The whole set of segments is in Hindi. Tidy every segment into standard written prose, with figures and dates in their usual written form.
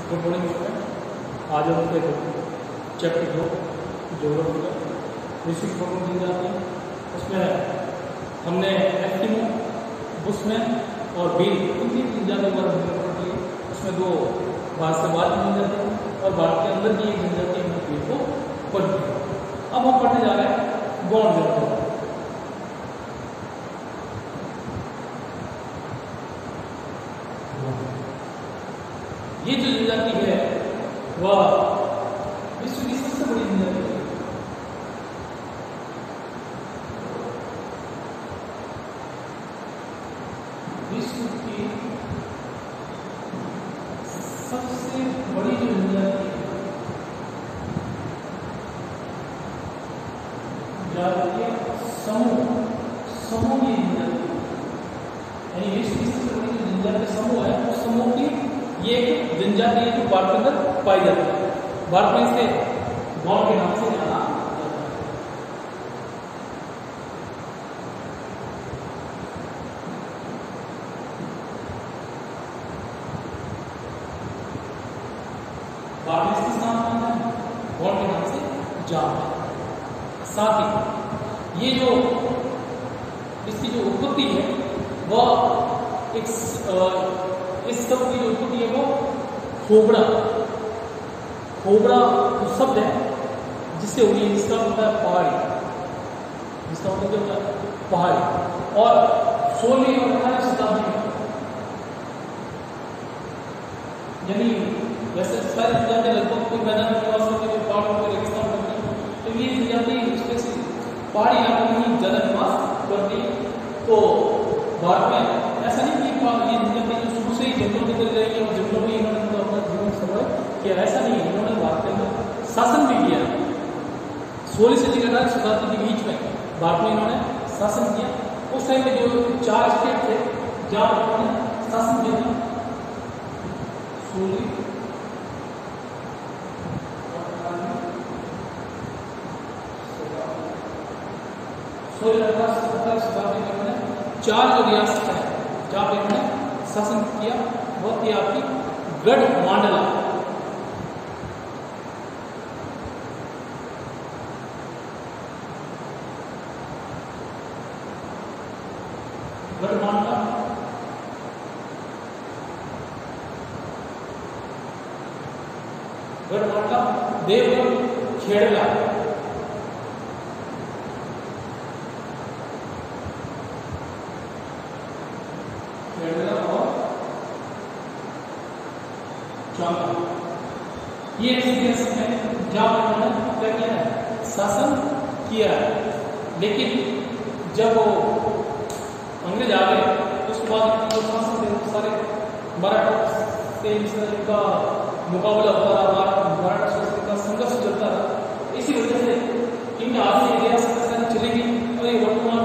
Good morning student. आज हम लोग चैप्टर 2 ज्योग्राफी का बेसिक प्रॉब्लम दी जाती है। उसमें हमने एस्किमो, बुशमैन और बील इन तीन जनजातियों पर निर्भर की। उसमें दो भारत से बाहर की जनजाति है और भारत के अंदर की एक जनजाति है को पढ़ दी। अब हम पढ़ने जा रहे हैं गौड़ जनजाति। ये जो जनजाति है वह विश्व की सबसे बड़ी जनजाति है। विश्व की सबसे बड़ी जो जनजाति है जातीय समूह की जनजाति, यानी विश्व की सबसे बड़ी जो जनजाति समूह है उस समूह की ये एक जनजाति है जो भारत के अंदर पाई जाती है। भारत में इसे गौड़ के नाम से जाना जाता है। भारत में इसकी नाम है गौड़ के नाम से जाना। साथ ही ये जो इसकी जो उत्पत्ति है वह एक इस शब्द की जो उत्पत्ति है वो खोबड़ा जो शब्द है जिससे हुई है, जिसका होता है पहाड़ी, जिसका मतलब क्या होता है पहाड़ी। और 16वीं और 18वीं शताब्दी में, यानी वैसे सारी जनजातियां लगभग कोई मैदान में निवास करती है, पहाड़ों पर रेगिस्तान करती है, तो ये जनजाति पहाड़ी इलाकों में ही ज्यादा निवास करती है। तो भारत में ऐसा नहीं कि ये जनजाति जो शुरू से ही जंगलों में चल रही है और जंगलों में इन्होंने अपना जीवन सर्वाइव किया, ऐसा नहीं है। इन्होंने भारत के अंदर शासन भी किया। 16वीं सदी के 18वीं शताब्दी के बीच में भारत में इन्होंने शासन किया। उस टाइम में जो 4 स्टेट थे जहां पर इन्होंने शासन किया था, 16वीं शताब्दी में इन्होंने 4 जो रियासत है जहां पर इन्होंने शासन किया, वो थी आपकी गढ़मांडला, गढ़मांडला, देवगढ़, खेड़ला, और चांगा। ये ऐसी रियासत है जहां पर उन्होंने क्या किया है, शासन किया है। लेकिन जब वो अंग्रेज आ गए तो उसके बाद जो शासन थे सारे मराठा से इनका मुकाबला होता रहा, मराठा शासन का संघर्ष चलता रहा। इसी वजह से इनके आधी रियासत चली गई और ये वर्तमान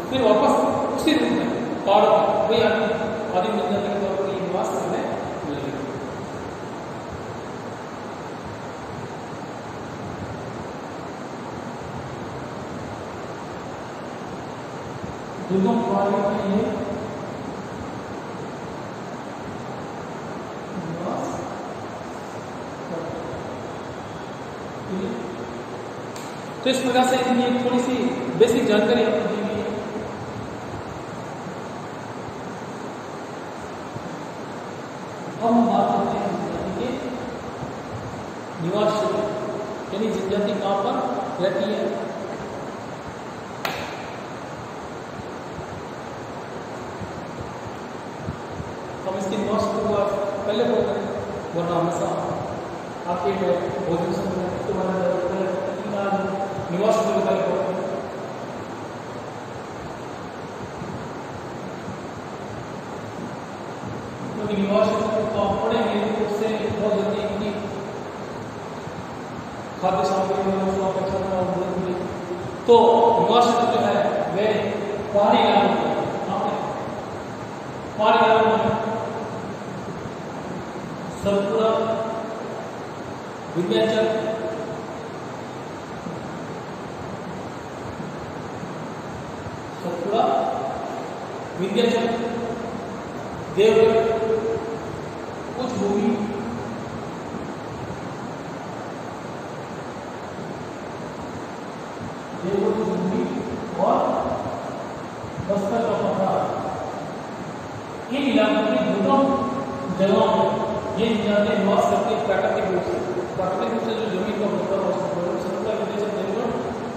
फिर वापस उसी रूप में पहाड़ों पर वही आदिम जनजाति के तौर पर निवास करने लगे। दुर्गम पहाड़ियों में ये निवास करते। तो इस प्रकार से इनकी थोड़ी सी बेसिक जानकारी आपको दी गई है। अब हम बात करते हैं जनजाति के निवास क्षेत्र, यानी जनजाति कहां पर रहती है। हम इसके निवास क्षेत्र को पहले बोलते हैं, वरना हमेशा आपके भोजन उसके बाद निवास क्षेत्र का निवास क्षेत्र को आप पढ़ेंगे तो उससे बहुत जल्दी इनकी खाद्य सामग्री तो निवास क्षेत्र जो है वे पहाड़ी इलाकों में, पहाड़ी इलाकों में सतपुड़ा, विंध्याचल, देवगढ़, कुछ भूमि इन इलाकों में दुर्गम जगहों में ये जाते निवास करते हैं प्राकृतिक रूप से जो जमीन का मतलब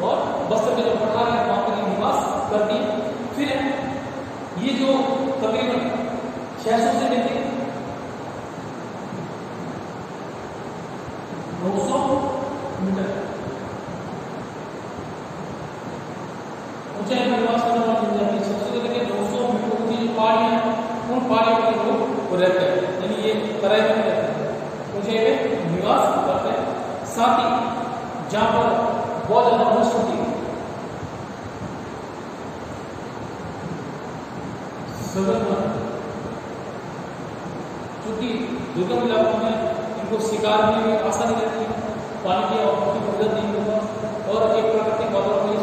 और बस्तर के जो पठार है वहां पर निवास करती है। फिर ये जो तकरीबन 600 से लेकर 900 मीटर ऊंचाई पर निवास करने वाली जनजाति 600 से लेकर 900 मीटर ऊंची जो पहाड़ियां हैं उन पहाड़ियों पर लोग रहते हैं, यानी ये तराई में रहते हैं, ऊंचाई पे निवास करते हैं। साथ ही जहां पर बहुत ज्यादा वर्षा होती है क्योंकि दुर्गम इलाकों में इनको शिकार में भी आसानी रहती है, पानी की आपूर्ति मदद नहीं होगा और एक प्राकृतिक वातावरण में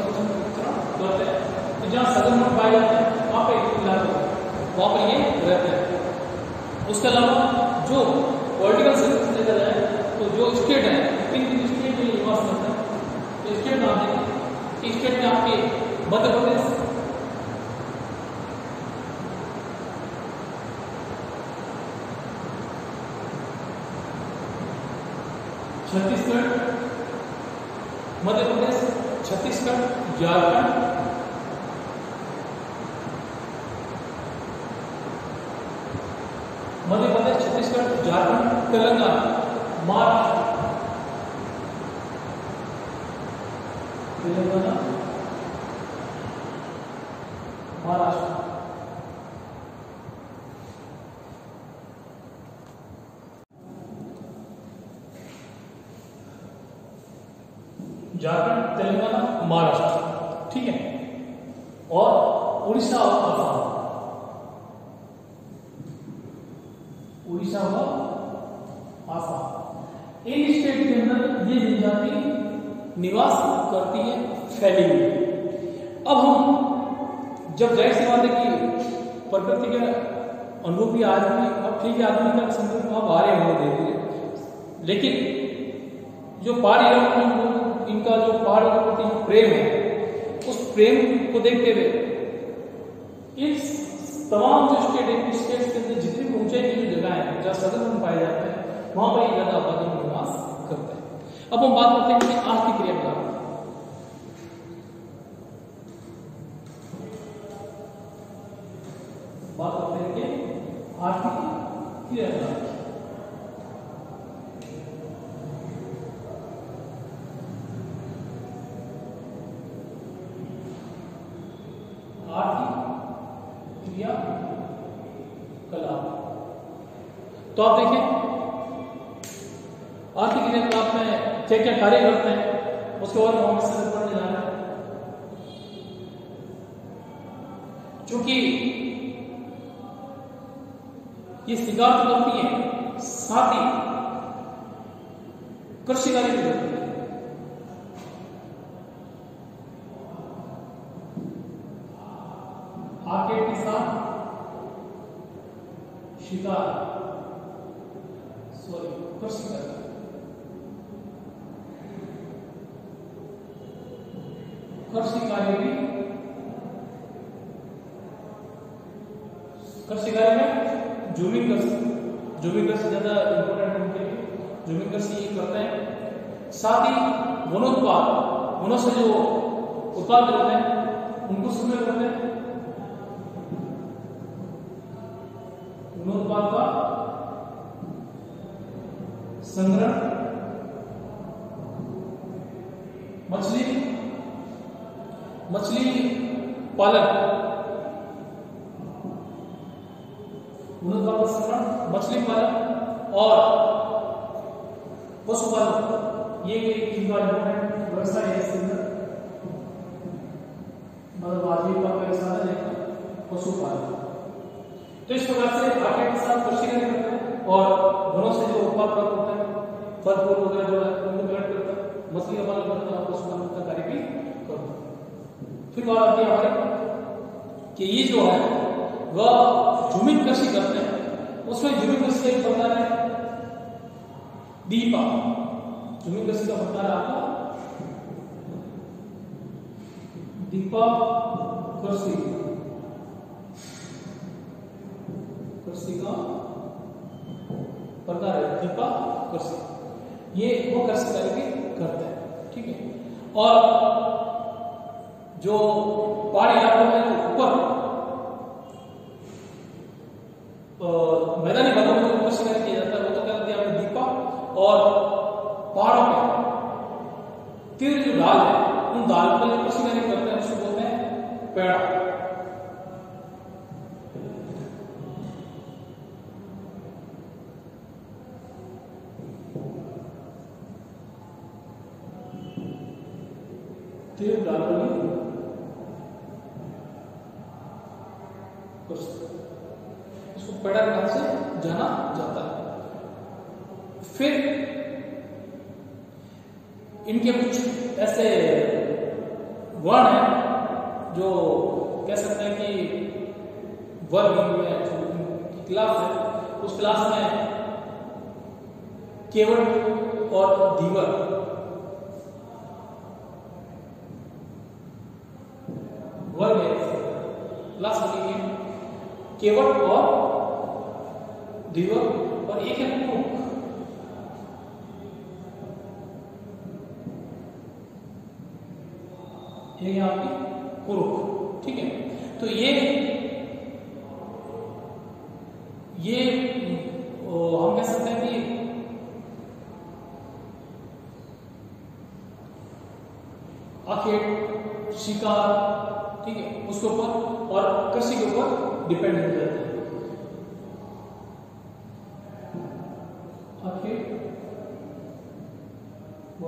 करते हैं। तो जहाँ सघन पाए जाते हैं वहाँ पे इलाके वहाँ पर ये रहते हैं। उसके अलावा जो पॉलिटिकल सिस्टम देखा जाए तो जो स्टेट है किन किन स्टेट में निवास करते हैं, तो स्टेट नाम देंगे। स्टेट में आपके मध्य प्रदेश, छत्तीसगढ़, मध्य प्रदेश, छत्तीसगढ़, झारखंड, मध्य प्रदेश, छत्तीसगढ़, झारखंड, तेलंगाना, महाराष्ट्र, तेलंगाना, महाराष्ट्र, झारखंड, तेलंगाना, महाराष्ट्र, ठीक है। और उड़ीसा और आसाम, उड़ीसा और आसाम, इन स्टेट के अंदर ये जनजाति निवास करती है फैली हुई। अब हम जब जाहिर सी बात है कि प्रकृति के अनुभव भी आज भी अब ठीक है आदमी का संदर्भ अब आ रहे हैं धीरे, लेकिन जो पहाड़ी इलाकों में इनका जो पहाड़ों के प्रति प्रेम है उस प्रेम को देखते हुए इस तमाम जो स्टेट है स्टेट्स के अंदर जितनी भी ऊंचाई की जो जगह है जहाँ सघन पाए जाते हैं वहां पर ज्यादा आबादी में निवास करते हैं। अब हम बात करते हैं कि आर्थिक क्रियाकलाप, बात करते हैं कि आर्थिक क्रियाकलाप। तो आप देखिए आर्थिक क्रियाकलाप में क्या क्या कार्य करते हैं उसके बाद हम इससे पढ़ने जा रहे हैं। चूंकि ये शिकार तो करती है साथ ही कृषि कार्य भी करती है। आके के साथ शिकार कृषि कार्य, कृषि कार्य भी, कृषि कार्य में जूमिंग कृषि ज्यादा इंपॉर्टेंट है उनके लिए, जूमिंग कृषि ये करते हैं। साथ ही वनोत्पाद, वनों से जो उत्पाद होते हैं उनको संग्रह करते हैं, वनोत्पाद का संग्रह, मछली पालन, मछली पालन और पशुपालन, ये व्यवसाय है इसके अंदर, मतलब आजीविका का साधन है पशुपालन। तो इस प्रकार से आटे के साथ कृषि कार्य करते हैं और वनों से जो उत्पाद प्राप्त होता है फल फूल वगैरह जो है उनको कलेक्ट करता है, मछली का पालन करता है और पशुपालन का कार्य भी करता है। फिर बात आती है हमारे कि ये जो है वह जूमिंग कृषि करते हैं, उसमें जूमिंग कृषि का एक प्रकार है दीपा। जूमिंग कृषि का प्रकार है आपका दीपा कृषि। कृषि का प्रकार है दीपा कृषि, ये वो कृषि कार्य करते हैं, ठीक है। और जो पहाड़ी इलाकों में ऊपर मैदानी भागों में कृषि कार्य किया जाता है, वो तो क्या कहते हैं आपने दीपा। और पहाड़ों में तीव्र जो ढाल है उन ढाल पर जो कृषि कार्य करते हैं उसको बोलते हैं पेड़ा। तीव्र ढाल पर इसको पेड़ा के नाम से जाना जाता है। फिर इनके कुछ ऐसे वर्ण हैं जो कह सकते हैं कि वर्ग में की क्लास है, उस क्लास में केवट और धीवर वर्ग है, क्लास बनी है केवट और धीवर। और एक है कुरुक, ये यहाँ पे कुरुक, ठीक है। तो ये हम कह सकते हैं कि आखेट, शिकार, ठीक है, उसके ऊपर और कृषि के ऊपर डिपेंड हो जाते हैं। आखेट व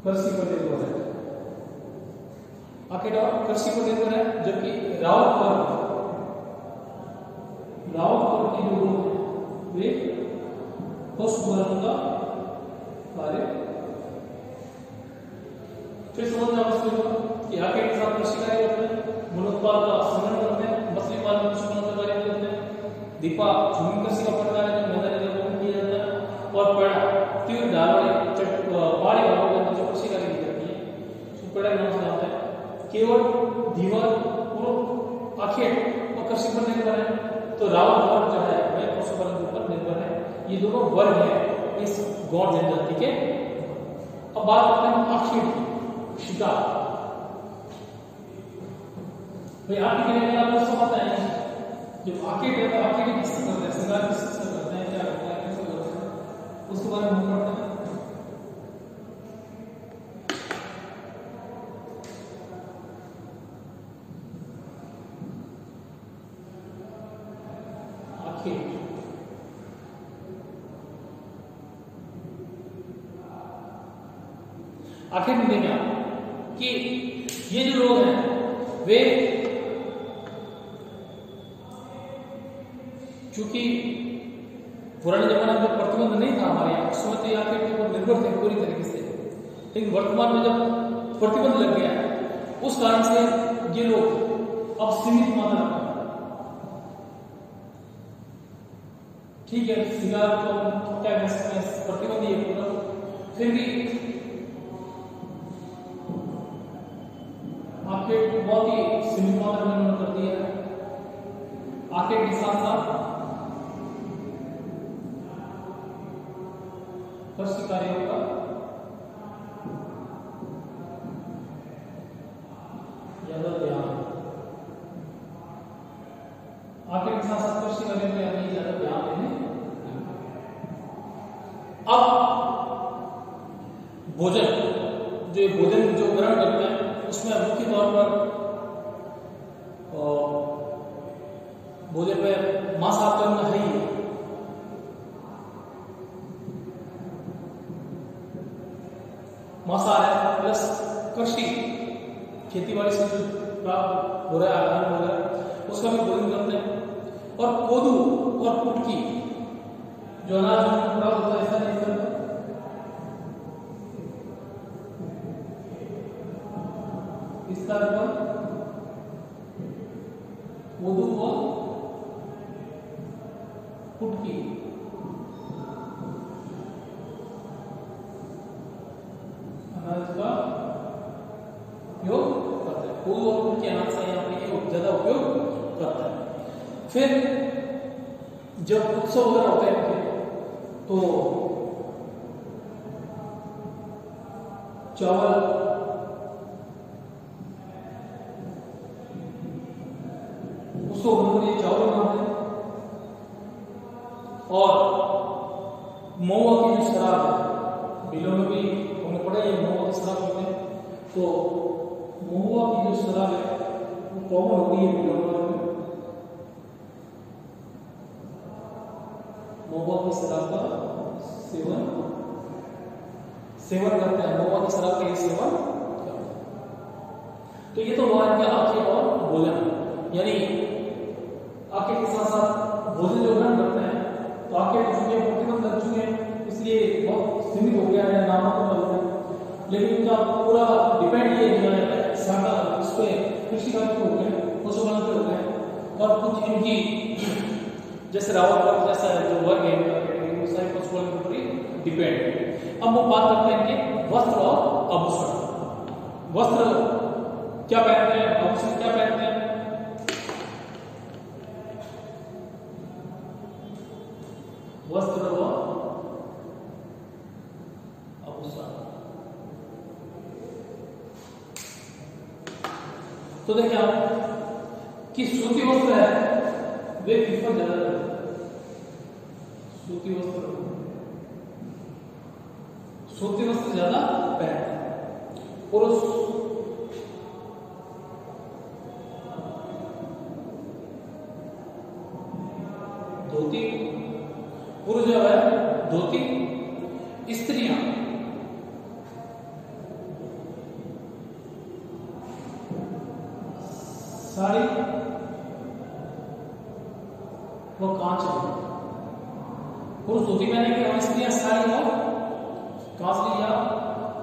कृषि पर निर्भर है, आखेट और कृषि पर निर्भर है। जबकि रावत वर्ग के जो लोग हैं वे पशुपालन का कार्य। फिर समझना मुश्किल होगा कि आखेट के साथ कृषि कार्य करते हैं, मूलोत्पाद का संग्रहण करते हैं, मछली पालन पशुपालन का कार्य करते हैं। दीपा झूमी कृषि का प्रकार है जो मैदानी इलाकों में किया जाता है। और पेड़ा तीव्र ढाल वाले पहाड़ी भागों में जो कृषि कार्य की जाती है उसको पेड़ा के नाम से जानते हैं। केवट, धीवर, कुरुक, आखेट और कृषि पर निर्भर है। तो रावत वर्ग जो है वह पशुपालन के ऊपर निर्भर है। ये दोनों वर्ग है इस गौड़ जनजाति के। अब बात करते हैं आखेट की, शिकार। भाई आखेट के लिए आपको समझ आए जो आखेट है तो आखेट किससे करते हैं, श्रृंगार किससे करते हैं, क्या करते हैं, कैसे करते हैं, उसके बारे में हम पढ़ते हैं। आखिर में देखा कि ये जो लोग हैं वे चूंकि पुराने जमाने में जब प्रतिबंध नहीं था हमारे यहाँ, उस समय तो आखिर के ऊपर निर्भर थे पूरी तरीके से। लेकिन वर्तमान में जब प्रतिबंध लग गया है उस कारण से ये लोग अब सीमित मात्रा में, ठीक है, शिकार को क्या कह सकते हैं, प्रतिबंध ये पूरा, फिर भी आखेट बहुत ही सीमित मात्रा में उन्होंने कर दिया है। आखेट के साथ साथ कृषि कार्यों का ज्यादा ध्यान, आखेट के साथ साथ कृषि कार्यों पर हमें ज्यादा ध्यान देने। अब भोजन जो ग्रहण करते हैं उसमें मुख्य तौर पर भोजन में मांसाहार तो है ही, मांसाहार है प्लस कृषि खेती बाड़ी से जो प्राप्त हो रहा है आहार वगैरह उसका भी भोजन करते हैं। और कोदू और कुटकी जो अनाज प्राप्त होता है ऐसा नहीं करते। इस तरह पर कोदू और कुटकी अनाज का उपयोग करते हैं। कोदू और कुटकी अनाज का यहाँ पे ज्यादा उपयोग करता है। फिर जब उत्सव वगैरह होते हैं तो चावल, उसको उन्होंने चावल बनाते हैं। और महुआ की जो शराब है, बिलों में भी हमने पढ़ा है महुआ की शराब पीते हैं, तो महुआ की जो शराब है वो कॉमन हो गई है बिलों में। महुआ की शराब का सेवन करते हैं, महुआ की शराब का सेवन करते हैं। तो ये तो हुआ इनका आखिर और भोजन, यानी आखिर के साथ साथ भोजन जो ग्रहण करते हैं तो आखिर चूंकि प्रतिबंध लग चुके हैं इसलिए बहुत सीमित हो गया है, नामांकन हो गया। लेकिन इनका पूरा डिपेंड ये जो है सारा उस पर कृषि कार्य पे हो गया, पशुपालन पे हो गया। और कुछ इनकी जैसे रावत वर्ग जैसा जो वर्ग है वो सारे पशुपालन के ऊपर ही डिपेंड है। अब वो बात करते हैं कि वस्त्र और आभूषण। वस्त्र क्या पहनते हैं, आभूषण क्या पहनते हैं? वस्त्र व आभूषण। तो देखिए आप कि सूती वस्त्र है वे किस पर ज्यादा सूती वस्त्र ज्यादा पहनते हैं। पुरुष धोती, पुरुष जो है धोती, स्त्रियां साड़ी वो कांच है। पुरुष धोती पहनेंगे और स्त्रियां साड़ी और कांच या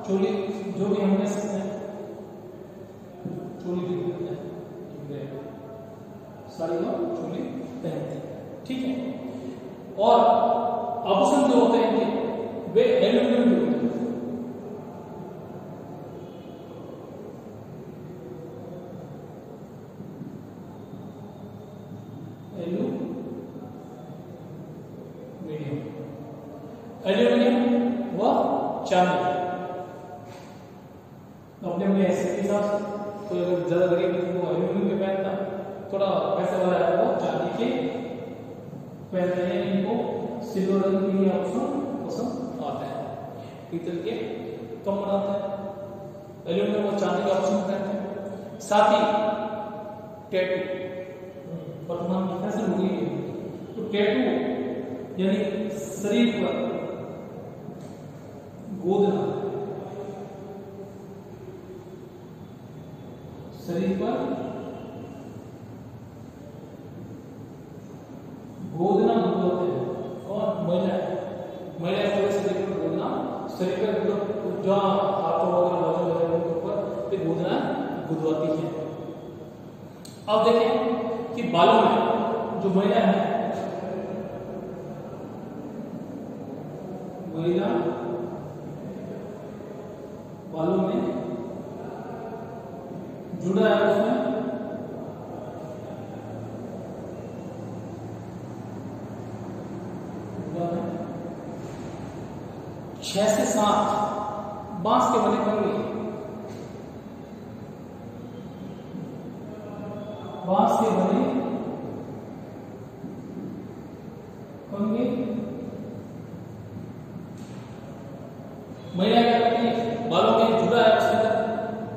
चोली, जो भी हम कह सकते हैं चोली भी पहनते हैं, साड़ी और चोली पहनते हैं, ठीक है। और आभूषण जो होते हैं वे एल्यूमिनियम के होते हैं। एल्यूमिनियम व चांदी। अपने अपने ऐसे के हिसाब से तो अगर ज्यादा गरीब है तो वो एल्यूमिनियम के पहनता, थोड़ा पैसा वाला है वो चांदी के पहनते हैं। इनको सिल्वर रंग के आभूषण पसंद आता है, पीतल के कम बनाते हैं। एल्यूमिनियम और चांदी का आभूषण पहनते हैं। साथ ही टैटू वर्तमान में फैशन हो गई है, तो टैटू यानी शरीर पर गोदना, शरीर पर गोदना बोलते हैं। और महिला से लेकर गोदना शरीर पर जो हाथों वगैरह के ऊपर पे गोदना गुदवाती है। अब देखें कि बालों में जो महिला है, महिला बालों में जुड़ा है, उसमें छह से सात बांस के बने कंघी, बांस के बने कंघी महिला क्या करती है, बालों में जुड़ा है उसके अंदर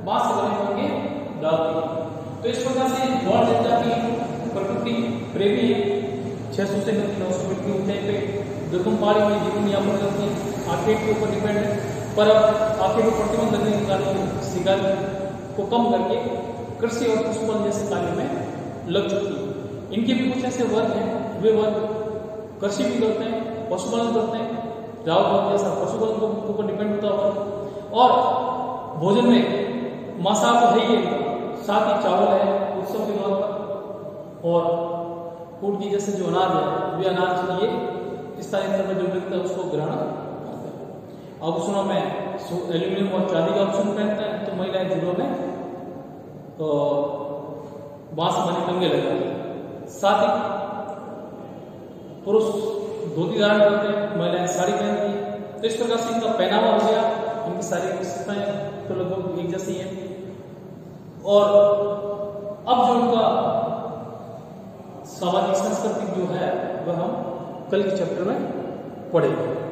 बांस से बने कंघी डालती है। तो इस प्रकार से गौर जनजाति प्रकृति प्रेमी है। 600 से 900 फीट की ऊंचाई पे दुर्गम पहाड़ी में जीवन यापन करती है। आर्केड के ऊपर डिपेंड है, पर अब आर्केड को प्रतिबंध लगने के कारण शिकार को कम करके कृषि और पशुपालन जैसे कार्य में लग चुकी है। इनके भी कुछ ऐसे वर्ग हैं, वे वर्ग कृषि भी करते हैं, पशुपालन करते हैं। रावत वर्ग जैसा पशुपालन के ऊपर डिपेंड होता है। और भोजन में मांसाहार तो है ही है, साथ ही चावल है उत्सव के तौर पर, और फूड की जैसे जो अनाज है वे अनाज ये इस तरह में जो मिलता है उसको ग्रहण करते हैं। आभूषणों में एल्यूमिनियम और चांदी का आभूषण पहनते हैं, तो महिलाएं जुड़ों में तो बांस बने कंघे लगाती हैं। साथ ही पुरुष धोती धारण करते हैं, महिलाएं साड़ी पहनती हैं। तो इस प्रकार से इनका पहनावा हो गया, इनकी सारी विशेषताएं तो लगभग एक जैसी हैं। और अब जो इनका सामाजिक सांस्कृतिक जो है वह हम कल के चैप्टर में पढ़ेंगे।